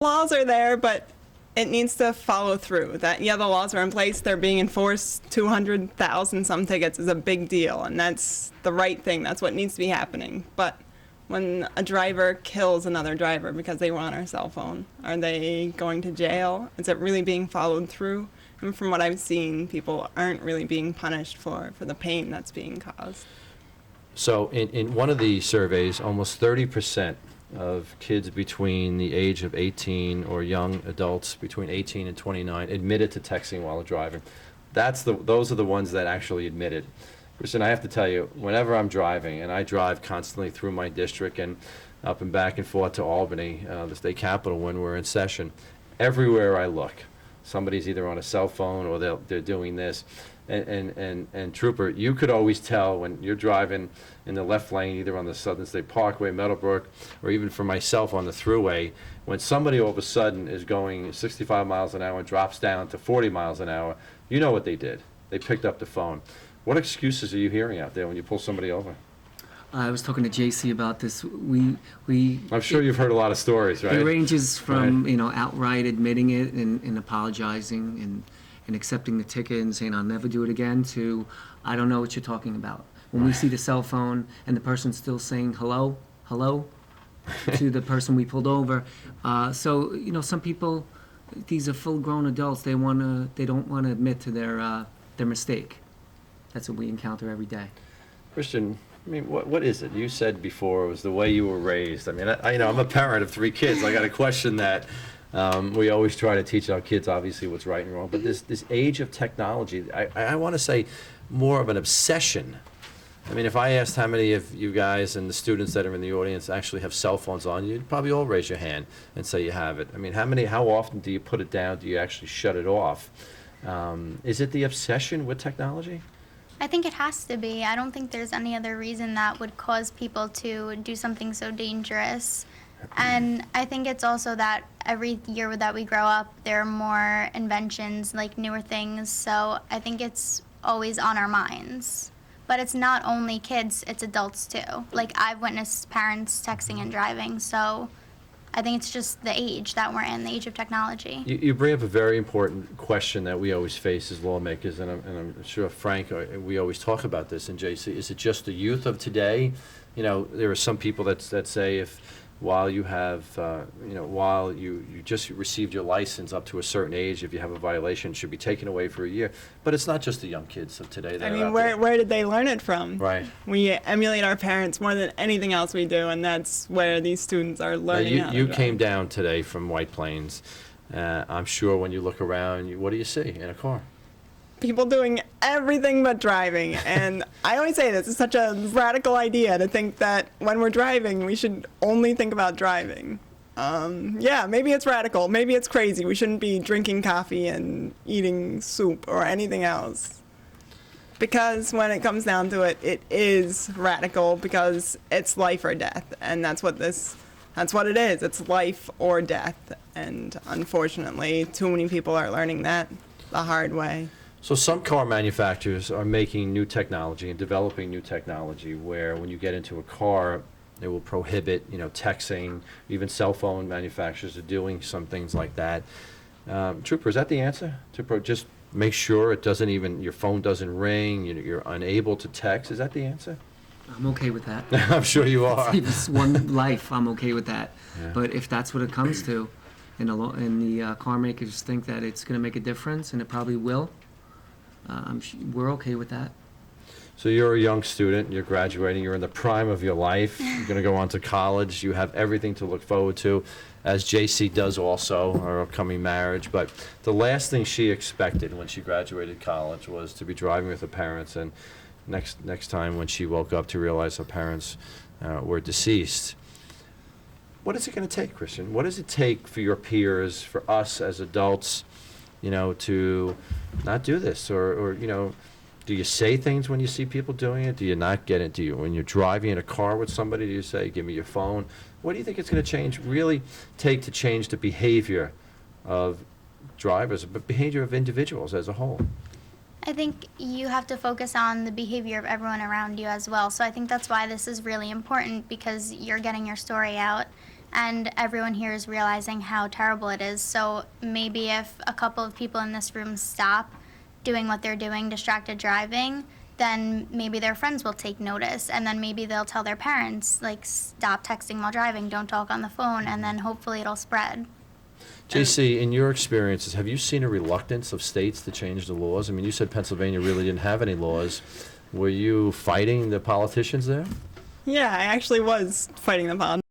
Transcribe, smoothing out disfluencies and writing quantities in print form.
laws are there, but it needs to follow through. That, yeah, the laws are in place, they're being enforced. 200,000 some tickets is a big deal, and that's the right thing. That's what needs to be happening. But when a driver kills another driver because they were on our cell phone, are they going to jail? Is it really being followed through? And from what I've seen, people aren't really being punished for the pain that's being caused. So in one of the surveys, almost 30% of kids between the age of 18 or young adults between 18 and 29 admitted to texting while driving. Those are the ones that actually admitted. Listen, I have to tell you, whenever I'm driving, and I drive constantly through my district and up and back and forth to Albany, the state capital, when we're in session, everywhere I look, somebody's either on a cell phone or they're doing this. And Trooper, you could always tell when you're driving in the left lane, either on the Southern State Parkway, Meadowbrook, or even for myself on the thruway, when somebody all of a sudden is going 65 miles an hour and drops down to 40 miles an hour, you know what they did. They picked up the phone. What excuses are you hearing out there when you pull somebody over? I was talking to JC about this. I'm sure you've heard a lot of stories, right? It ranges from, Right. outright admitting it and apologizing and accepting the ticket and saying, I'll never do it again, to, I don't know what you're talking about. When we see the cell phone and the person's still saying hello, hello, to the person we pulled over. So, some people, these are full-grown adults. They don't want to admit to their mistake. That's what we encounter every day. Christian, I mean, what is it? You said before it was the way you were raised. I mean, I'm a parent of 3 kids. I got to question that. We always try to teach our kids, obviously, what's right and wrong. But this age of technology, I want to say more of an obsession. I mean, if I asked how many of you guys and the students that are in the audience actually have cell phones on, you'd probably all raise your hand and say you have it. I mean, how often do you put it down? Do you actually shut it off? Is it the obsession with technology? I think it has to be. I don't think there's any other reason that would cause people to do something so dangerous. And I think it's also that every year that we grow up, there are more inventions, like newer things. So I think it's always on our minds. But it's not only kids, it's adults too. Like, I've witnessed parents texting and driving, so I think it's just the age that we're in, the age of technology. You bring up a very important question that we always face as lawmakers, and I'm sure, Frank, we always talk about this in JC. Is it just the youth of today? There are some people that say if while you have, while you just received your license up to a certain age, if you have a violation, it should be taken away for a year. But it's not just the young kids of today that I are mean, out there. where did they learn it from? Right. We emulate our parents more than anything else we do, and that's where these students are learning how to You drive. came down today from White Plains. I'm sure when you look around, what do you see in a car? People doing everything but driving. And I always say this, it's such a radical idea to think that when we're driving, we should only think about driving. Yeah, maybe it's radical, maybe it's crazy. We shouldn't be drinking coffee and eating soup or anything else. Because when it comes down to it, it is radical because it's life or death. And that's what it is. It's life or death. And unfortunately, too many people are learning that the hard way. So some car manufacturers are making new technology and developing new technology where when you get into a car, they will prohibit, texting. Even cell phone manufacturers are doing some things like that. Trooper, is that the answer? To just make sure your phone doesn't ring, you're unable to text? Is that the answer? I'm okay with that. I'm sure you are. It's one life, I'm okay with that. Yeah. But if that's what it comes to, and the car makers think that it's going to make a difference, and it probably will, we're okay with that. So you're a young student, you're graduating, you're in the prime of your life, you're going to go on to college, you have everything to look forward to, as JC does also, her upcoming marriage. But the last thing she expected when she graduated college was to be driving with her parents, and next time when she woke up to realize her parents were deceased. What is it going to take, Christian? What does it take for your peers, for us as adults, to not do this? Or do you say things when you see people doing it? Do you not get it? When you're driving in a car with somebody, do you say, give me your phone? What do you think it's going to really take to change the behavior of drivers, but behavior of individuals as a whole? I think you have to focus on the behavior of everyone around you as well. So I think that's why this is really important, because you're getting your story out and everyone here is realizing how terrible it is. So maybe if a couple of people in this room stop doing what they're doing, distracted driving, then maybe their friends will take notice, and then maybe they'll tell their parents, like, stop texting while driving, don't talk on the phone, and then hopefully it'll spread. JC, in your experiences, have you seen a reluctance of states to change the laws? I mean, you said Pennsylvania really didn't have any laws. Were you fighting the politicians there? Yeah, I actually was fighting the politicians.